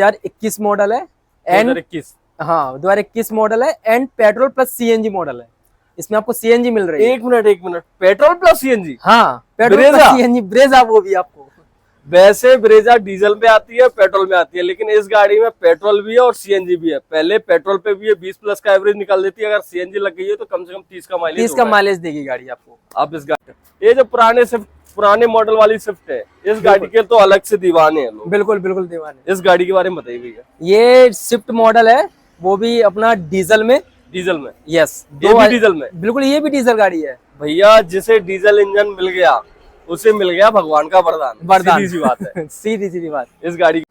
2021 model है and 2021। हाँ 2021 model है and petrol plus CNG model है। इसमें आपको सीएनजी मिल रही है। एक मिनट, पेट्रोल प्लस सीएनजी? हाँ पेट्रोल प्लस सीएनजी ब्रेजा, वो भी आपको। वैसे ब्रेजा डीजल में आती है, पेट्रोल में आती है, लेकिन इस गाड़ी में पेट्रोल भी है और सीएनजी भी है। पहले पेट्रोल पे भी है 20 प्लस का एवरेज निकाल देती है, अगर सीएनजी लग गई है तो कम से कम 30 का माइलेज। 30 का माइलेज देगी गाड़ी आपको। आप इस गाड़ी, ये जो पुराने मॉडल वाली स्विफ्ट है, इस गाड़ी के तो अलग से दीवाने हैं लोग। बिल्कुल बिल्कुल दीवाने। इस गाड़ी के बारे में बताइए भैया। ये स्विफ्ट मॉडल है, वो भी अपना डीजल में। डीजल में? यस, ये भी डीजल में? बिल्कुल, ये भी डीजल गाड़ी है भैया। जिसे डीजल इंजन मिल गया उसे मिल गया भगवान का वरदान। सीधी सी बात है। सीधी बात इस गाड़ी।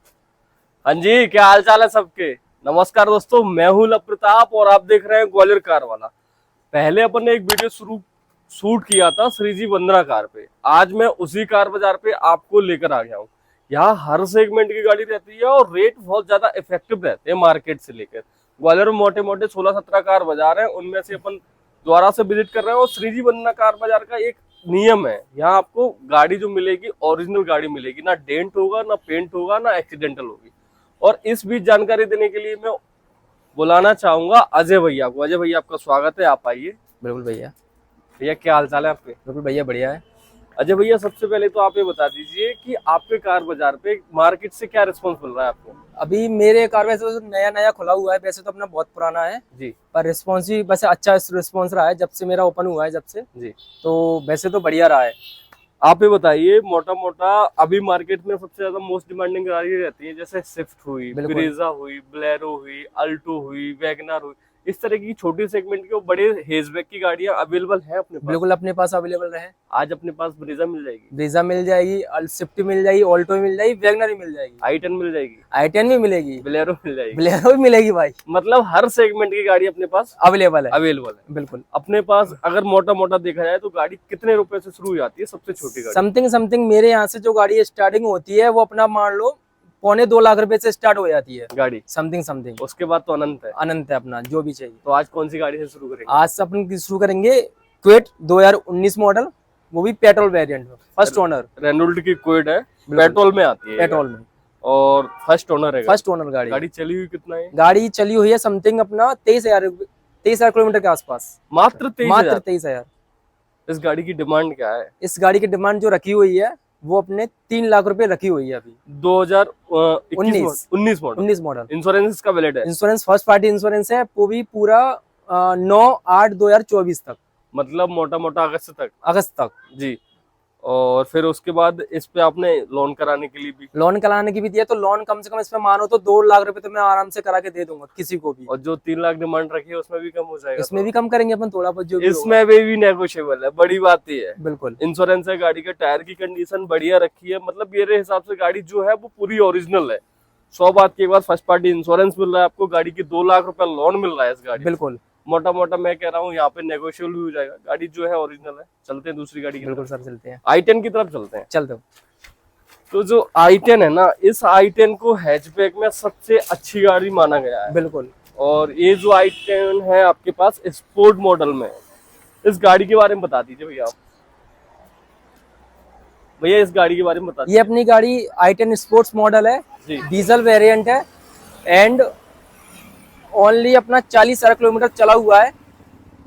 हाँ जी, क्या हाल चाल है सबके? नमस्कार दोस्तों, मैं हूं लव प्रताप और आप देख रहे हैं ग्वालियर कार वाला। पहले अपन ने एक वीडियो शूट किया था श्रीजी वंदना कार पे। आज मैं उसी कार बाजार पे आपको लेकर आ गया हूँ। यहाँ हर सेगमेंट की गाड़ी रहती है और रेट बहुत ज्यादा इफेक्टिव रहते हैं मार्केट से लेकर। ग्वालियर में मोटे मोटे 16-17 कार बाजार है, उनमें से अपन द्वारा से विजिट कर रहे हैं। और श्रीजी वंदना कार बाजार का एक नियम है, यहाँ आपको गाड़ी जो मिलेगी ओरिजिनल गाड़ी मिलेगी, ना डेंट होगा, ना पेंट होगा, ना एक्सीडेंटल होगी। और इस बीच जानकारी देने के लिए मैं बुलाना चाहूंगा अजय भैया को। अजय भैया, आपका स्वागत है, आप आइए। बिल्कुल भैया। भैया क्या हाल चाल है आपके? बिल्कुल भैया, बढ़िया है। अजय भैया, सबसे पहले तो आप ये बता दीजिए कि आपके कार बाजार पे मार्केट से क्या रिस्पांस मिल रहा है आपको? अभी मेरे कार वैसे तो नया खुला हुआ है, वैसे तो अपना बहुत पुराना है जी, पर रिस्पांस भी वैसे अच्छा रिस्पांस रहा है जब से मेरा ओपन हुआ है, जब से जी, तो वैसे तो बढ़िया रहा है। आप ये बताइए, मोटा मोटा अभी मार्केट में सबसे ज्यादा मोस्ट डिमांडिंग गाड़ी रहती है, जैसे स्विफ्ट हुई, ब्रेजा हुई, बोलेरो हुई, अल्टो हुई, वैगनर हुई, इस तरह की छोटी सेगमेंट के बड़े हैचबैक की गाड़ियां अवेलेबल है अपने पास? बिल्कुल अपने पास अवेलेबल है। आज अपने पास ब्रेजा मिल जाएगी, ब्रेजा मिल जाएगी, स्विफ्ट मिल जाएगी, ऑल्टो मिल जाएगी, वैगनर मिल जाएगी, i10 मिल जाएगी, i10 भी मिलेगी, बोलेरो मिल जाएगी, बोलेरो भी मिलेगी भाई। मतलब हर सेगमेंट की गाड़ी अपने पास अवेलेबल है। बिल्कुल अपने पास। अगर मोटा मोटा देखा जाए तो गाड़ी कितने रुपए से शुरू हो जाती है, सबसे छोटी गाड़ी? समथिंग मेरे यहाँ से जो गाड़ी स्टार्टिंग होती है वो अपना मान लो 2.25 लाख रुपए से स्टार्ट हो जाती है गाड़ी। समथिंग उसके बाद तो अनंत है अपना जो भी चाहिए। तो आज कौन सी गाड़ी से शुरू करेंगे? आज से अपन शुरू करेंगे क्विड 2019 मॉडल, वो भी पेट्रोल वेरिएंट में, फर्स्ट ओनर। रेनॉल्ट की क्विड है, पेट्रोल में आती है, पेट्रोल में, और फर्स्ट ओनर है। फर्स्ट ओनर गाड़ी। गाड़ी चली हुई कितना है? गाड़ी चली हुई है समथिंग अपना 23,000 किलोमीटर के आसपास। मात्र 23,000। इस गाड़ी की डिमांड क्या है? इस गाड़ी की डिमांड जो रखी हुई है वो अपने 3 लाख रुपए रखी हुई है अभी। 2019 मॉडल। इंश्योरेंस का वैलिड है? इंश्योरेंस फर्स्ट पार्टी इंश्योरेंस है, वो भी पूरा 9/8/2024 तक, मतलब मोटा मोटा अगस्त तक जी। और फिर उसके बाद इस पे आपने लोन कराने के लिए भी दिया, तो लोन कम से कम इसमें मानो तो 2 लाख रुपए तो मैं आराम से करा के दे दूंगा किसी को भी। और जो 3 लाख डिमांड रखी है उसमें भी कम हो जाएगा? इसमें भी कम करेंगे अपन थोड़ा बहुत, जो इसमें भी नेगोशिएबल है, बड़ी बात ये है। बिल्कुल इंश्योरेंस है, गाड़ी के टायर की कंडीशन बढ़िया रखी है, मतलब मेरे हिसाब से गाड़ी जो है वो पूरी ओरिजिनल है। 100 बात की एक बार, फर्स्ट पार्टी इंश्योरेंस मिल रहा है आपको, गाड़ी की 2 लाख रुपए लोन मिल रहा है इस गाड़ी। बिल्कुल मोटा मोटा मैं कह रहा हूँ यहाँ पे नेगोशिएबल भी हो जाएगा। गाड़ी जो है ओरिजिनल है। चलते हैं दूसरी गाड़ी की। बिल्कुल सर, चलते हैं i10 की तरफ चलते हैं। तो जो i10 है ना, इस i10 को हैचबैक में सबसे अच्छी गाड़ी माना गया है। बिल्कुल। और ये जो i10 है आपके पास स्पोर्ट मॉडल में, इस गाड़ी के बारे में बता दीजिए भैया आप। भैया इस गाड़ी के बारे में बता दीजिए। ये अपनी गाड़ी i10 स्पोर्ट्स मॉडल है, डीजल वेरिएंट है एंड ओनली अपना 40,000 किलोमीटर चला हुआ है,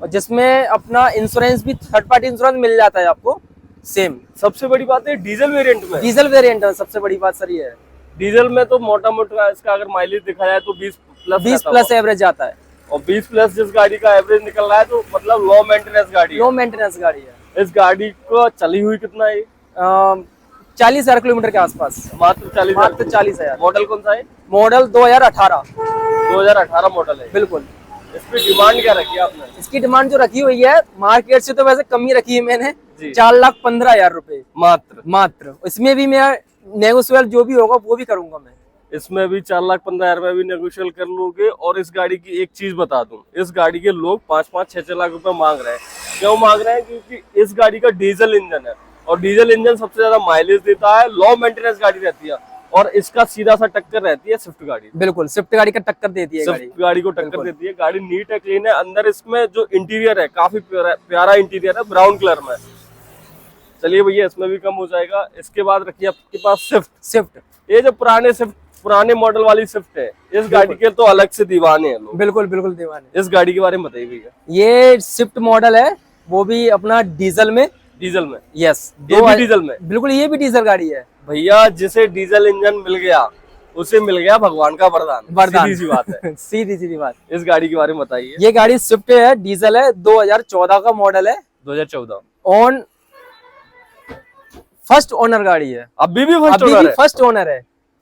और जिसमें अपना इंश्योरेंस भी थर्ड पार्टी इंश्योरेंस मिल जाता है आपको सेम। सबसे बड़ी बात है डीजल वेरिएंट में। डीजल वेरिएंट है, सबसे बड़ी बात सर ये है। डीजल में तो मोटा मोटा इसका अगर माइलेज देखा जाए तो 20 प्लस एवरेज आता है। और 20 प्लस जिस गाड़ी का एवरेज निकल रहा है तो मतलब लो मेंटेनेंस गाड़ी है। इस गाड़ी को चली हुई कितना है? 40,000 किलोमीटर के आसपास। मात्र 40,000। मॉडल कौन सा है? मॉडल 2018 मॉडल है। बिल्कुल। इसकी डिमांड क्या रखी है आपने? इसकी डिमांड जो रखी हुई है मार्केट से तो वैसे कम ही रखी है मैंने, 4,15,000 रुपए मात्र। इसमें भी मैं नेगोशिएबल जो भी होगा वो भी करूंगा मैं। इसमें भी 4,15,000 में भी नेगोशिएबल कर लोगे। और इस गाड़ी की एक चीज बता दूं, इस गाड़ी के लोग 5-5, 6-6 लाख रुपए मांग रहे हैं। क्यों मांग रहे हैं? क्योंकि इस गाड़ी का डीजल इंजन है, और डीजल इंजन सबसे ज्यादा माइलेज देता है, लो मेंटेनेंस गाड़ी रहती है, और इसका सीधा सा टक्कर रहती है स्विफ्ट गाड़ी। बिल्कुल, स्विफ्ट गाड़ी का टक्कर देती है, स्विफ्ट गाड़ी को टक्कर देती है। गाड़ी नीट है, क्लीन है। अंदर इसमें जो इंटीरियर है काफी प्यारा इंटीरियर है, ब्राउन कलर में। चलिए भैया, इसमें भी कम हो जाएगा। इसके बाद रखिए आपके पास स्विफ्ट। ये जो पुराने स्विफ्ट पुराने मॉडल वाली स्विफ्ट है, इस गाड़ी के तो अलग से दीवाने हैं लोग। बिल्कुल बिल्कुल दीवाने। इस गाड़ी के बारे में बताइए भैया। ये स्विफ्ट मॉडल है, वो भी अपना डीजल में। डीजल में? यस, ये भी डीजल में? बिल्कुल, ये भी डीजल गाड़ी है भैया। जिसे डीजल इंजन मिल गया उसे मिल गया भगवान का वरदान। सीधी सी बात है। सीधी सीधी बात। इस गाड़ी के बारे में बताइए। ये गाड़ी स्विफ्ट है, डीजल है, 2014 का मॉडल है। 2014 ऑन फर्स्ट ओनर गाड़ी है। अभी भी फर्स्ट ओनर है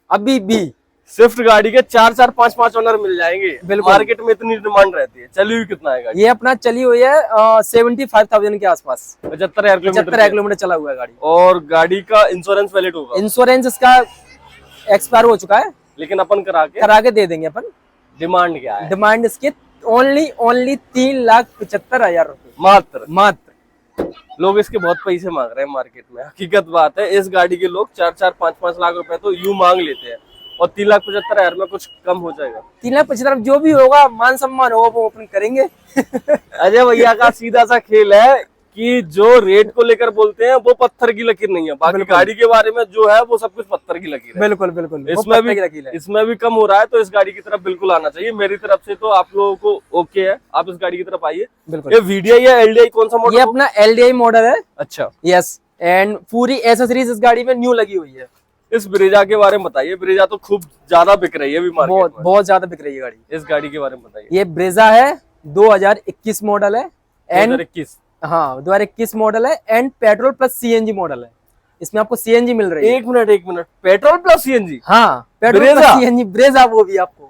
अभी भी। स्विफ्ट गाड़ी के 4 4 5 5 ओनर मिल जाएंगे। मार्केट में इतनी डिमांड रहती है। चली हुई कितना है गाड़ी? ये अपना चली हुई है 75,000 के आसपास। 75,000 किलोमीटर चला हुआ है गाड़ी। और गाड़ी का इंश्योरेंस वैलिड होगा? इंश्योरेंस इसका एक्सपायर हो चुका है, लेकिन अपन करा के दे देंगे अपन। डिमांड क्या है? डिमांड इसकी ओनली 3,75,000 रुपए मात्र। लोग इसके बहुत पैसे मांग रहे हैं मार्केट में। हकीकत बात है, इस गाड़ी के लोग 4 4 5 5 लाख रुपए तो यूं मांग लेते हैं, और 3,75,000 में कुछ कम हो जाएगा? 3,75,000 जो भी होगा, मान सम्मान होगा, वो अपन करेंगे। अजय भैया का सीधा सा खेल है कि जो रेट को लेकर बोलते हैं वो पत्थर की लकीर नहीं है, बाकी गाड़ी के बारे में जो है वो सब कुछ पत्थर की लकीर है। बिल्कुल बिल्कुल, इसमें भी कम हो रहा है, तो इस गाड़ी की तरफ बिल्कुल आना चाहिए। मेरी तरफ से तो आप लोगों को ओके है, आप इस गाड़ी की तरफ आइए। बिल्कुल। ये वीडीआई या एलडीआई कौन सा मॉडल? ये अपना एलडीआई मॉडल है। अच्छा। यस, एंड पूरी एसेसरीज इस गाड़ी में न्यू लगी हुई है। इस ब्रेजा के बारे में बताइए। ब्रेजा तो खूब ज्यादा बिक रही है अभी मार्केट में। बहुत ज्यादा बिक रही है गाड़ी। इस गाड़ी के बारे में बताइए। ये ब्रेजा है, 2021 मॉडल है। 2021? हाँ, 2021 मॉडल है, and petrol plus CNG model है। इसमें आपको सीएनजी मिल रही है। एक मिनट, पेट्रोल प्लस सीएनजी? हाँ, पेट्रोल प्लस सीएनजी ब्रेजा, वो भी आपको।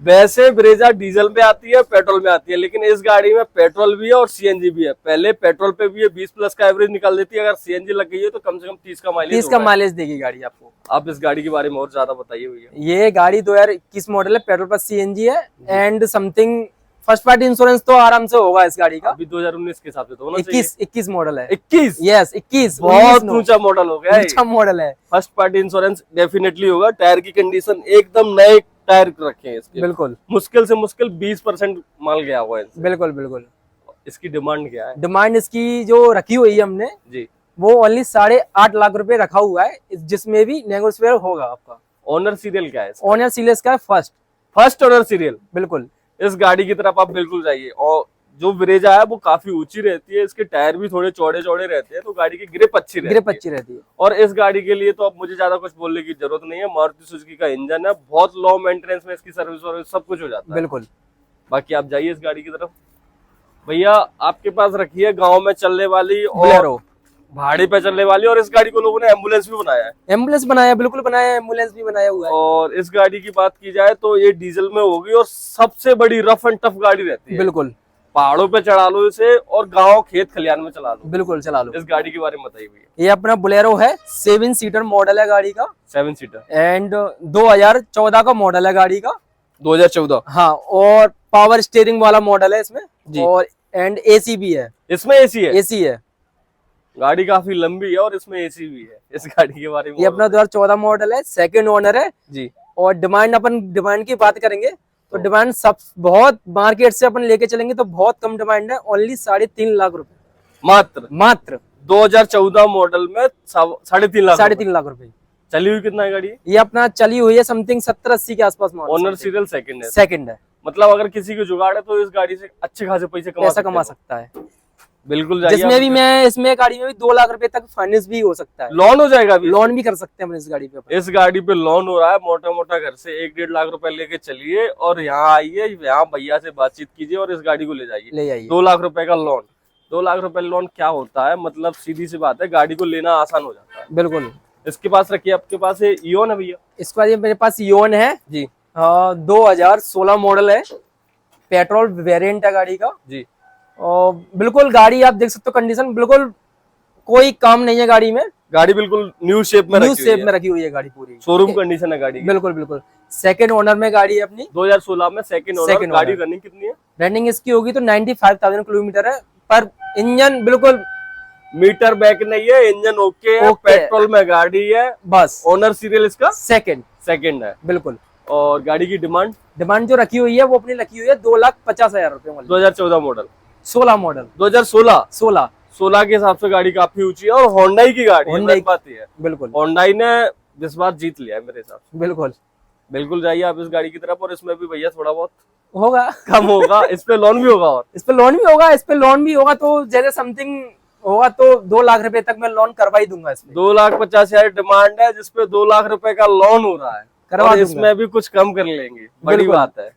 वैसे ब्रेजा डीजल में आती है, पेट्रोल में आती है, लेकिन इस गाड़ी में पेट्रोल भी है और सीएनजी भी है। पहले पेट्रोल पे भी है, 20 प्लस का एवरेज निकाल देती है। अगर सीएनजी लग गई है तो कम से कम 30 का माइलेज देगी गाड़ी आपको। आप इस गाड़ी के बारे में और ज्यादा बताइए भैया। ये गाड़ी 2021 मॉडल है, पेट्रोल प्लस सीएनजी है, and something first party insurance तो आराम से होगा इस गाड़ी का। अभी 2019 के हिसाब से तो होना 21 मॉडल है। 21? यस, 21। बहुत ऊंचा मॉडल हो गया। ऊंचा मॉडल है। फर्स्ट पार्टी इंश्योरेंस डेफिनेटली होगा। टायर की कंडीशन एकदम नए टायर रखे हैं इसके। बिल्कुल। मुश्किल से मुश्किल 20% माल गया हुआ है। बिल्कुल बिल्कुल। इसकी डिमांड क्या है? डिमांड इसकी जो रखी हुई है हमने जी, वो ओनली 8.5 लाख रुपए रखा हुआ है, जिसमें भी नेगोशिएबल होगा आपका। ऑनर सीरियल क्या है? ऑनर सीरियल का फर्स्ट ऑनर सीरियल। बिल्कुल। इस गाड़ी की तरफ आप बिल्कुल जाइए। और जो ब्रेजा है वो काफी ऊंची रहती है, इसके टायर भी थोड़े चौड़े चौड़े रहते हैं, तो गाड़ी की ग्रिप अच्छी रहती है। और इस गाड़ी के लिए तो अब मुझे ज्यादा कुछ बोलने की जरूरत नहीं है। मारुति सुजुकी का इंजन है, बहुत लो मेंटेनेंस में इसकी सर्विस सब कुछ हो जाता है। बिल्कुल। बाकी आप जाइए इस गाड़ी की तरफ। भैया आपके पास रखी है गाँव में चलने वाली बोलेरो, भाड़े पे चलने वाली, और इस गाड़ी को लोगों ने एम्बुलेंस भी बनाया है। एम्बुलेंस बनाया, बिल्कुल बनाया है, एम्बुलेंस भी बनाया हुआ है। और इस गाड़ी की बात की जाए तो ये डीजल में होगी, और सबसे बड़ी रफ एंड टफ गाड़ी रहती है। बिल्कुल। पहाड़ों पे चढ़ा लो इसे, और गांव खेत खलियान में चला लो। बिल्कुल चला लो। इस गाड़ी के बारे में बताइए भैया। ये अपना बोलेरो है, 7 सीटर मॉडल है गाड़ी का। 7 सीटर, एंड 2014 का मॉडल है गाड़ी का। 2014? हाँ, और पावर स्टीयरिंग वाला मॉडल है इसमें जी। और एंड एसी भी है इसमें। एसी है। गाड़ी काफी लंबी है और इसमें एसी भी है। इस गाड़ी के बारे में ये अपना 2014 मॉडल है, सेकंड ओनर है जी। और डिमांड की बात करेंगे तो डिमांड सब बहुत मार्केट से अपन लेके चलेंगे तो बहुत कम डिमांड है, ओनली 3.5 लाख रुपए मात्र 2014 मॉडल में 3.5 लाख रुपए। चली हुई कितना है गाड़ी? ये अपना चली हुई है समथिंग 70-80 के आसपास। ऑनर सीरियल सेकंड है। मतलब अगर किसी को जुगाड़ है तो इस गाड़ी से अच्छे खासे पैसे कमा सकता है। बिल्कुल जाइए। जिसमें भी मैं इसमें गाड़ी में भी 2 लाख रुपए तक फाइनेंस भी हो सकता है, लोन हो जाएगा। लोन भी कर सकते हैं इस गाड़ी पे। इस गाड़ी पे लोन हो रहा है मोटा मोटा, घर से 1-1.5 लाख रुपए लेके चलिए और यहाँ आइए, यहाँ भैया से बातचीत कीजिए और इस गाड़ी को ले जाइए। 2 लाख रुपए का लोन। 2 लाख रुपए लोन क्या होता है? मतलब सीधी सी बात है, गाड़ी को लेना आसान हो जाता है। बिल्कुल। इसके पास रखिए, आपके पास इयोन है भैया? इसके बाद मेरे पास इयोन है जी। 2016 मॉडल है, पेट्रोल वेरिएंट है गाड़ी का जी। और बिल्कुल गाड़ी आप देख सकते हो, कंडीशन बिल्कुल कोई काम नहीं है गाड़ी में। गाड़ी बिल्कुल न्यू शेप में रखी हुई है गाड़ी, पूरी शोरूम कंडीशन है गाड़ी की। बिल्कुल। सेकंड ओनर में गाड़ी है अपनी, 2016 में सेकंड ओनर। गाड़ी रनिंग कितनी है? रनिंग इसकी होगी तो 95,000 किलोमीटर है, पर इंजन बिल्कुल मीटर बैक नहीं है, इंजन ओके है, पेट्रोल में गाड़ी है बस। ओनर सीरियल इसका सेकंड है। बिल्कुल। और गाड़ी की डिमांड जो रखी हुई है वो अपनी रखी हुई है 2,50,000 रुपए। 2014 मॉडल, 16 मॉडल, 2016 के हिसाब से गाड़ी काफी ऊंची है और होंडाई की गाड़ी है। बात है बिल्कुल, होंडाई ने इस बार जीत लिया है मेरे हिसाब से। बिल्कुल। बिल्कुल जाइए आप इस गाड़ी की तरफ, और इसमें भी भैया थोड़ा बहुत होगा। कम होगा, इस पे लोन भी होगा, और इस पे लोन भी होगा, इस पे लोन भी होगा, तो जैसे समथिंग होगा तो 2 लाख रुपए तक मैं लोन करवा ही दूंगा इस पे। 2,50,000 डिमांड है, जिसपे 2 लाख रुपए का लोन हो रहा है, करवा और दूंगा। इसमें भी कुछ कम कर लेंगे, बड़ी बिल्कुल। बात है।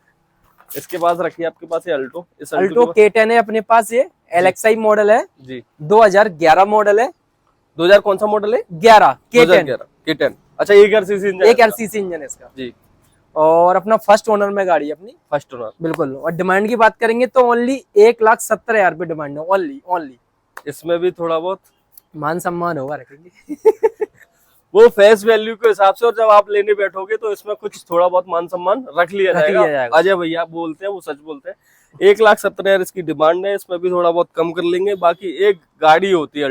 इसके पास रखिए आपके पास ये अल्टो, इस अल्टो के K10 है अपने पास, ये LXI मॉडल है, जी 2011 मॉडल है। 2000 कौन सा मॉडल है? 11 K10, 2011 K10। अच्छा, 1 सीसी इंजन, 1 RCC इंजन है इसका, जी और अपना फर्स्ट ओनर में गाड़ी है अपनी। First owner. बिल्कुल। और डिमांड की बात करेंगे तो ओनली 1,70,000 रुपए डिमांड है, ओनली। इसमें भी थोड़ा बहुत मान सम्मान होगा, रखेंगे। वो फेस वैल्यू के हिसाब से, और जब आप लेने बैठोगे तो इसमें कुछ थोड़ा बहुत मान सम्मान रख लिया जाएगा। अजय भैया बोलते हैं, वो सच बोलते हैं। 1,70,000 इसकी डिमांड है, इसमें भी थोड़ा बहुत कम कर लेंगे। बाकी एक गाड़ी होती है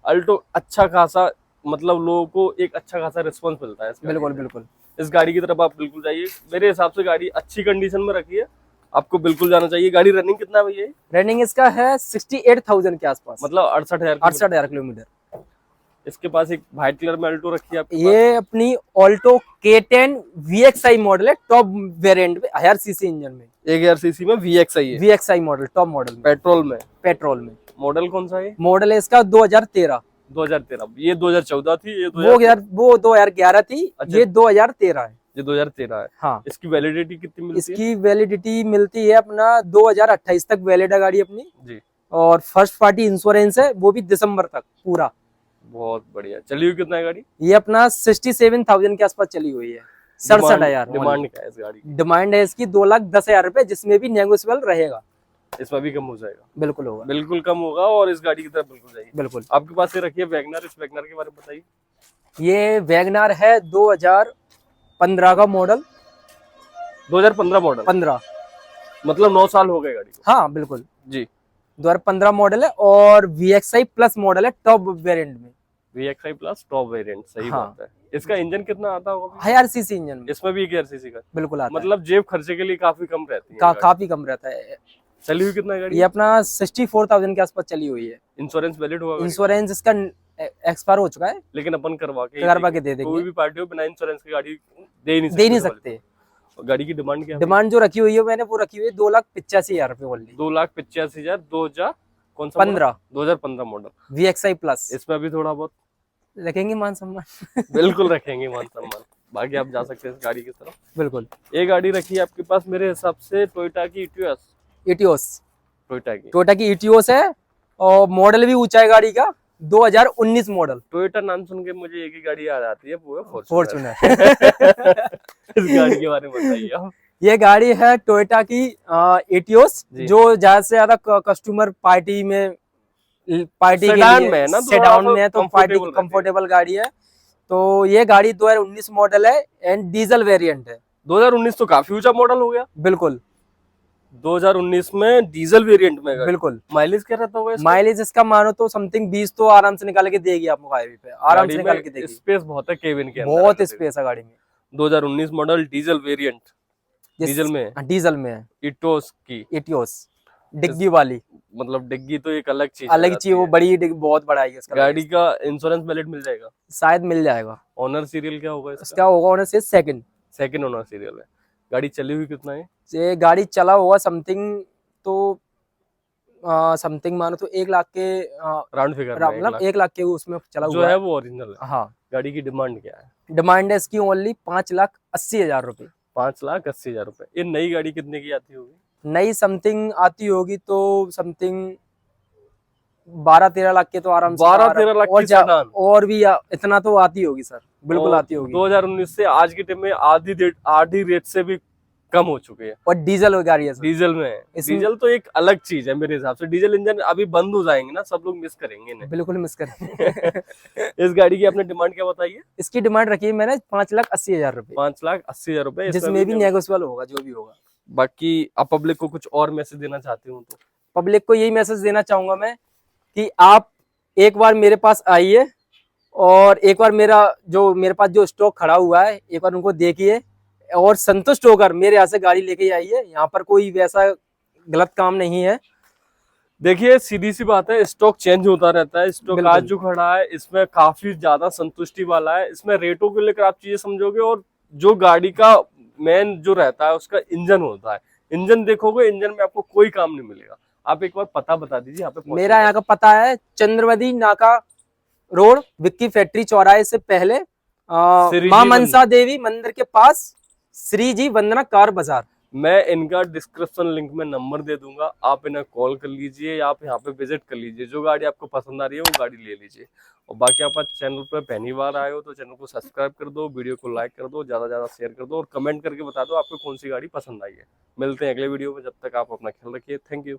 अल्टो अच्छा खासा, मतलब लोगों को एक अच्छा खासा रिस्पॉन्स मिलता है। बिल्कुल। इस गाड़ी की तरफ आप बिल्कुल जाइए, मेरे हिसाब से गाड़ी अच्छी कंडीशन में रखी है, आपको बिल्कुल जाना चाहिए। गाड़ी रनिंग कितना है भैया? रनिंग इसका है 68,000 के आसपास, मतलब 68,000 68,000 किलोमीटर। इसके पास एक व्हाइट कलर में अल्टो रखी है आपके ये अपनी ऑल्टो K10 VXI मॉडल है, टॉप वेरिएंट में, 1000 सीसी इंजन में, 1000 सीसी में VXI है, VXI मॉडल, टॉप मॉडल में, पेट्रोल में। मॉडल कौन सा है? मॉडल है इसका 2013। ये 2014 थी, ये वो 2011 थी। अच्छा। ये 2013 है। ये 2013 है। हाँ। इसकी वैलिडिटी कितनी मिलती है? इसकी वैलिडिटी मिलती है अपना 2028 तक वैलिड है गाड़ी अपनी जी। और फर्स्ट पार्टी इंश्योरेंस है, वो भी दिसंबर तक पूरा। बहुत बढ़िया। चली हुई कितना है गाड़ी? ये अपना 67,000 के आसपास चली हुई है। 67,000 डिमांड क्या है इस गाड़ी की? डिमांड है इसकी 2,10,000 रुपए, जिसमें भी नेगोशिएबल रहेगा। इसमें भी कम हो जाएगा? बिल्कुल होगा, बिल्कुल कम होगा। और इस गाड़ी की तरफ बिल्कुल जाइए। बिल्कुल। आपके पास ये रखिए वैगनर, इस वैगनर के बारे में बताइए। ये वैगनर है 2015 का मॉडल। 2015 मॉडल? 15, मतलब 9 साल हो गए गाड़ी को। हाँ बिल्कुल जी। 2015 मॉडल है और VXI प्लस मॉडल है, टॉप वेरिएंट में। VXI प्लस टॉप वेरिएंट, सही हाँ। बात है। इसका इंजन कितना आता होगा? 1000 सीसी इंजन में। इसमें भी 1000 सीसी का बिल्कुल आता मतलब जेब खर्चे के लिए काफी कम रहती है। काफी कम रहता है। चली हुई कितना है गाड़ी? ये अपना 64,000 के आसपास चली हुई है। इंश्योरेंस वैलिड होगा? इंश्योरेंस इसका एक्सपायर हो चुका है, लेकिन अपन करवा के दे देंगे। कोई भी पार्टी हो बिना इंश्योरेंस की गाड़ी दे नहीं सकते। गाड़ी की डिमांड क्या है? डिमांड जो रखी हुई है मैंने, वो रखी हुई है 2,85,000 रुपए ओनली। 2,85,000। 2000 कौन सा? 2015 मॉडल VXI प्लस। इसमें भी थोड़ा बहुत रखेंगे मान सम्मान। बिल्कुल रखेंगे मान सम्मान। बाकी आप जा सकते हैं इस गाड़ी की तरफ। बिल्कुल। ये गाड़ी रखी है आपके पास मेरे हिसाब से टोयोटा की इटियोस। टोयोटा की इटियोस है और मॉडल भी ऊंचा है गाड़ी का, 2019 मॉडल। टोयोटा नाम सुन के मुझे एक ही गाड़ी याद आती है, वो है फॉर्च्यूनर। इस गाड़ी के बारे में बताइए आप। ये गाड़ी है टोयोटा की इटियोस, जो ज्यादा से ज्यादा कस्टमर पार्टी सेडान में है ना, सेडान में है, तो पार्टी कंफर्टेबल गाड़ी है। तो ये गाड़ी 2019 मॉडल है एंड डीजल वेरिएंट है। 2019 तो काफी ऊंचा मॉडल हो गया। बिल्कुल। 2019 में डीजल वेरिएंट में बिल्कुल। माइलेज क्या रहता होगा? माइलेज इसका मानो तो समथिंग 20 तो आराम से निकाल के देगी आपको, हाईवे पे आराम से निकाल के देगी। स्पेस बहुत है केबिन के अंदर, बहुत स्पेस है गाड़ी में। 2019 मॉडल डीजल वेरिएंट, डीजल में है। डीजल में है। इटियोस डिग्गी वाली, मतलब डिग्गी तो एक अलग चीज वो बड़ी डिग्गी, बहुत बड़ा है इसका। गाड़ी का इंश्योरेंस वैलिड मिल जाएगा? शायद मिल जाएगा। ऑनर सीरियल क्या होगा इसका? होगा ऑनर से सेकंड ऑनर सीरियल है। गाड़ी चली हुई कितना है? ये गाड़ी चला हुआ समथिंग मानो तो 1 लाख के राउंड फिगर, मतलब 1 लाख के उसमें चला हुआ जो है वो ओरिजिनल है। हाँ। गाड़ी की डिमांड क्या है? डिमांड है इसकी ओनली 5,80,000 रुपए। 5,80,000 रुपए। ये नई गाड़ी कितने की आती होगी? नई समथिंग आती होगी तो समथिंग 12-13 लाख के तो आराम से। 12-13 लाख की सेडान और भी इतना तो आती होगी सर, बिल्कुल आती होगी। 2019 से आज के टाइम में आधी रेट से भी कम हो चुके हैं। और डीजल गाड़ी है सर। डीजल में है। डीजल तो एक अलग चीज है मेरे हिसाब से। डीजल इंजन अभी बंद हो जाएंगे ना, सब लोग मिस करेंगे इन्हें। बिल्कुल मिस करेंगे। इस गाड़ी की आपने डिमांड क्या बताई है? इसकी डिमांड रखी है मैंने 5,80,000 रुपए। 5,80,000 रुपए, जिसमें भी नेगोशिएबल होगा, जो भी होगा। बाकी आप पब्लिक को कुछ और मैसेज देना चाहते हो तो? पब्लिक को यही मैसेज देना चाहूंगा मैं कि आप एक बार मेरे पास आइए और एक बार मेरे पास जो स्टॉक खड़ा हुआ है, एक बार उनको देखिए और संतुष्ट होकर मेरे यहाँ से गाड़ी लेके आइए। यहाँ पर कोई वैसा गलत काम नहीं है। देखिए सीधी सी बात है, स्टॉक चेंज होता रहता है। स्टॉक आज जो खड़ा है इसमें काफी ज्यादा संतुष्टि वाला है। इसमें रेटों को लेकर आप चीजें समझोगे और जो गाड़ी का मेन जो रहता है उसका इंजन होता है। इंजन देखोगे, इंजन में आपको कोई काम नहीं मिलेगा। आप एक बार पता बता दीजिए यहाँ पे मेरा यहाँ का पता है चंद्रवदी नाका रोड, विक्की फैक्ट्री चौराहे से पहले, श्री माँ जी मनसा देवी मंदिर के पास, श्री जी वंदना कार बाजार। मैं इनका डिस्क्रिप्शन लिंक में नंबर दे दूंगा, आप इन्हें कॉल कर लीजिए या आप यहाँ पे विजिट कर लीजिए। जो गाड़ी आपको पसंद आ रही है वो गाड़ी ले लीजिए। और बाकी आप चैनल पर पहली बार आए हो तो चैनल को सब्सक्राइब कर दो, वीडियो को लाइक कर दो, ज्यादा ज्यादा शेयर कर दो और कमेंट करके बता दो आपको कौन सी गाड़ी पसंद आई है। मिलते हैं अगले वीडियो में, जब तक आप अपना ख्याल रखिए। Thank you.